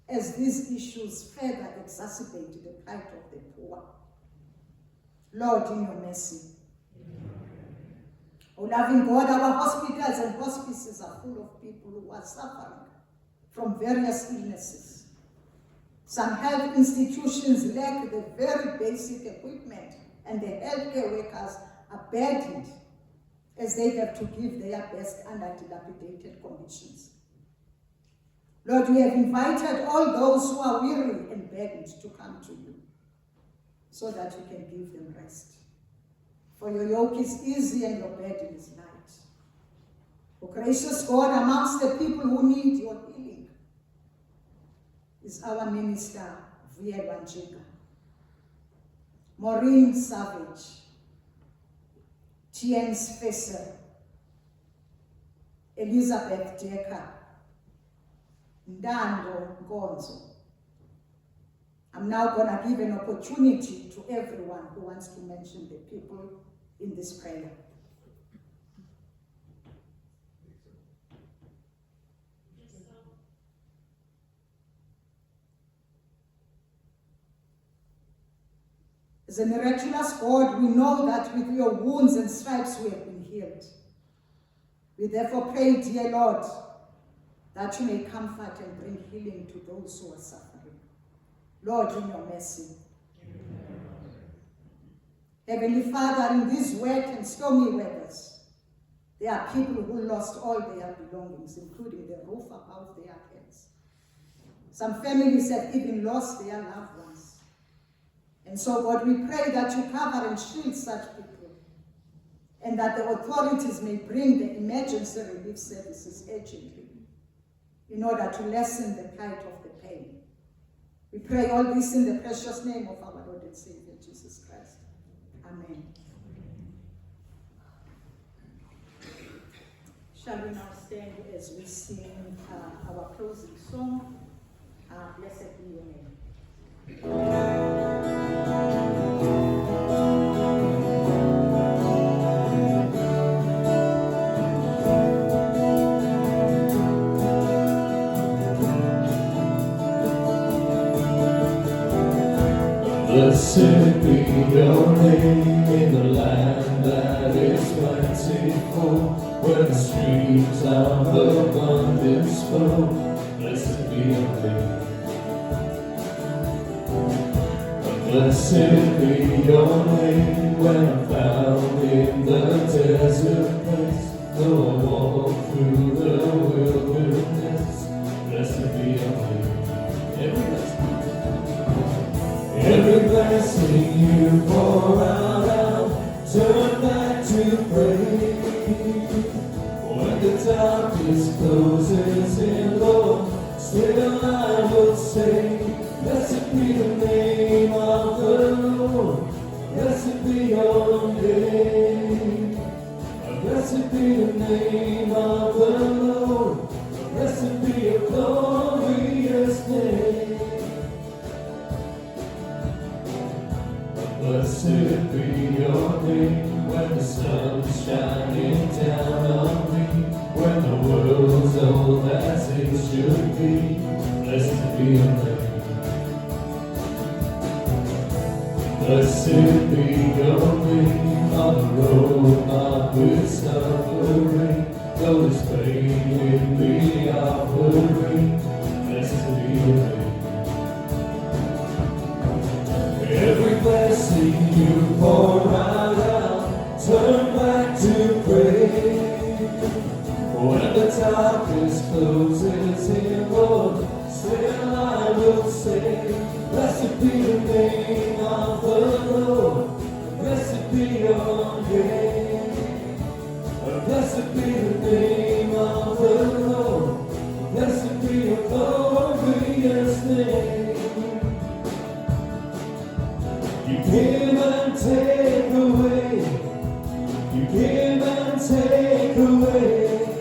as these issues further exacerbate the plight of the poor. Lord, in your mercy. O loving God, our hospitals and hospices are full of people who are suffering from various illnesses. Some health institutions lack the very basic equipment, and the healthcare workers are burdened as they have to give their best under dilapidated conditions. Lord, we have invited all those who are weary and burdened to come to you, so that you can give them rest. For your yoke is easy and your burden is light. O gracious God, amongst the people who need your healing is our minister, Vuyelwa Njenga, Maureen Savage, Tiens Fesser, Elizabeth Decker, Ndando Nkonzo. I'm now going to give an opportunity to everyone who wants to mention the people in this prayer. As a miraculous God, we know that with your wounds and stripes we have been healed. We therefore pray, dear Lord, that you may comfort and bring healing to those who are suffering. Lord, in your mercy. Amen. Heavenly Father, in these wet and stormy weathers, there are people who lost all their belongings, including the roof above their heads. Some families have even lost their loved ones. And so, God, we pray that you cover and shield such people, and that the authorities may bring the emergency relief services urgently in order to lessen the plight of the pain. We pray all this in the precious name of our Lord and Savior, Jesus Christ. Amen. Shall we now stand as we sing our closing song, Blessed Be Your Name. Blessed be your name in the land that is plentiful, where the streams of abundance flow. Blessed be your name. Blessed be your name when I'm found in the desert place, though I walk through the wilderness. Blessed be your name. Every blessing you pour out, I'll turn back to praise. When the darkness closes in, Lord, still I will say, blessed be the name of the Lord. Blessed be your name. Blessed be the name of the Lord. Blessed be your glorious name. Blessed be your name when the sun's shining down on me, when the world's old as it should be. Blessed be your name. Blessed be your name on the road marked with suffering, though there's pain in the offering. Blessed be your name. Every blessing you pour out, I'll turn back to praise. When the darkness closes in, Lord, still I will say, blessed be the name of the Lord. Blessed be your name. Blessed be the name of the Lord. Blessed be your glorious name. give and take away. You give and take away.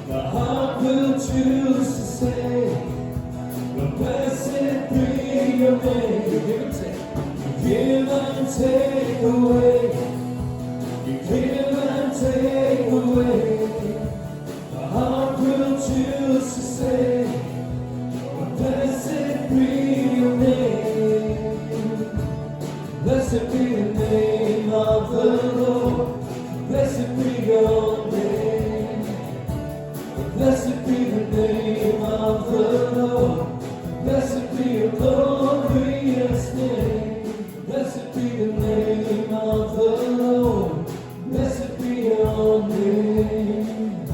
The heart will choose to stay. The blessed be your name. You give and take. You give and take away. You give and take away. The heart will choose to stay. Blessed be your name. Blessed be the name of the Lord. Blessed be your name. Blessed be the name of the Lord. Blessed be your glorious name. Blessed be the name of the Lord. Blessed be your name.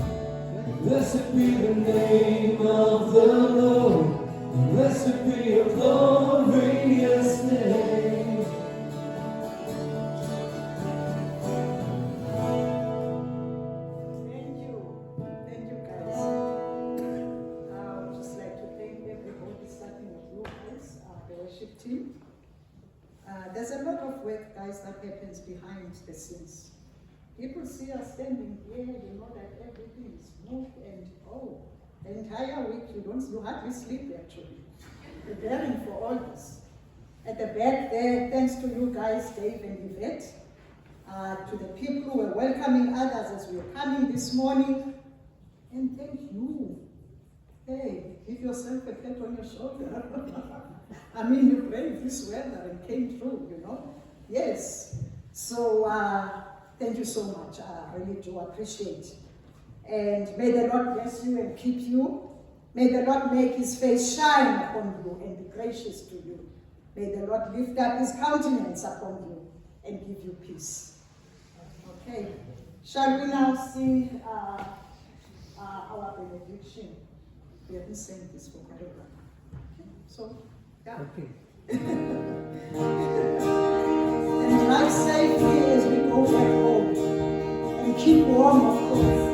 Blessed be the name of the Lord. Blessed be your glorious name. Thank you guys. I would just like to thank everybody, starting with you guys, the worship team. There's a lot of work, guys, that happens behind the scenes. People see us standing here, you know that everything is smooth and the entire week you hardly sleep actually, preparing for all this. At the back there, thanks to you guys, Dave and Yvette, to the people who were welcoming others as we were coming this morning, and thank you. Hey, give yourself a pat on your shoulder. I mean, you braved this weather and came through, you know. Yes. So, thank you so much. I really do appreciate. And may the Lord bless you and keep you. May the Lord make his face shine upon you and be gracious to you. May the Lord lift up his countenance upon you and give you peace. Okay. Shall we now sing our benediction? We haven't sang this for quite a while. Okay. So, yeah. Okay. And drive safely as we go back home. And keep warm, of course.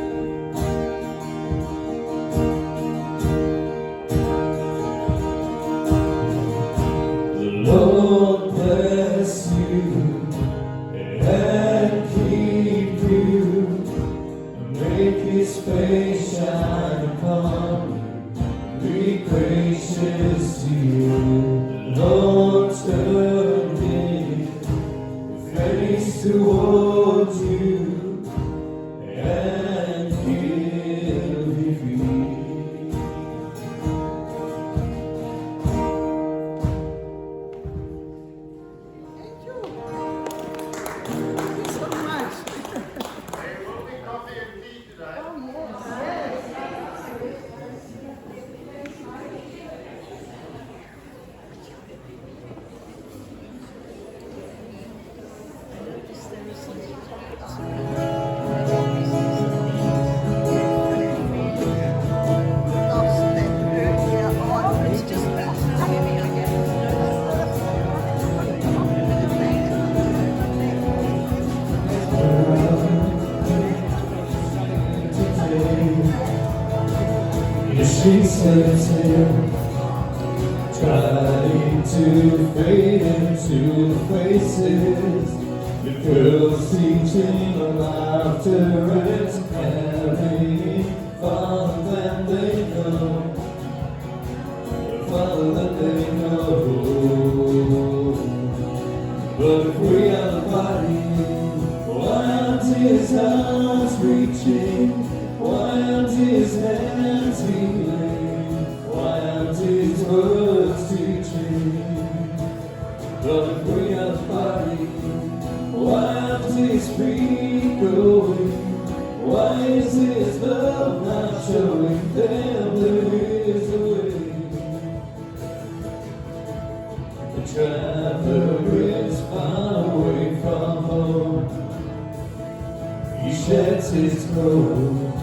The Lord bless you and keep you, and make his face shine upon you, be gracious to you. The Lord turn his face towards you and give you peace. Thank you. Thank you so much. There will be coffee and tea today. Oh, yes. She sits here, trying to fade into the faces. The girls teaching her laughter and carrying farther than they know, farther than they know. But if we are the body, why aren't his arms reaching? Why aren't his hands healing? Why aren't his words teaching? But if we are the body, why aren't his feet going? Why is his love not showing them there is a way? The traveler is far away from home. He sheds his coat,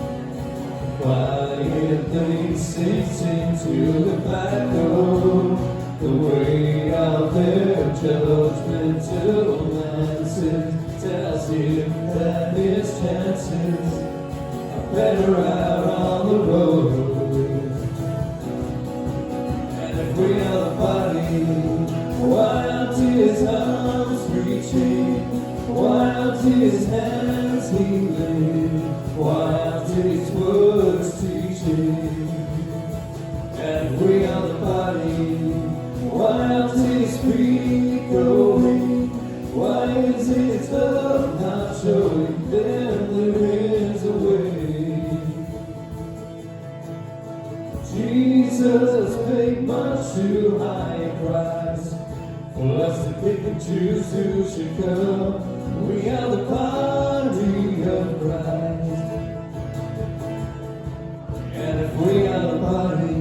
quietly sinks into the back door. The way out there, judgmental glances tells him that his chances are better out on the road. And if And we are the body, while to his arms reaching, while to his hands healing, while to his words teaching. And we are the body, while to his feet going, why is his love not showing? Then there is a way. Jesus paid much too high a price for us to pick and choose who should come. We are the body of Christ. And if we are the body,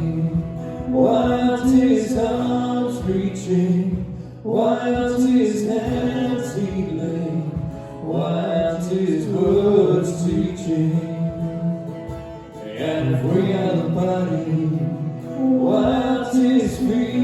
why aren't his arms reaching? Why aren't his hands healing? Why aren't his words teaching? And if we are the body, why aren't his feet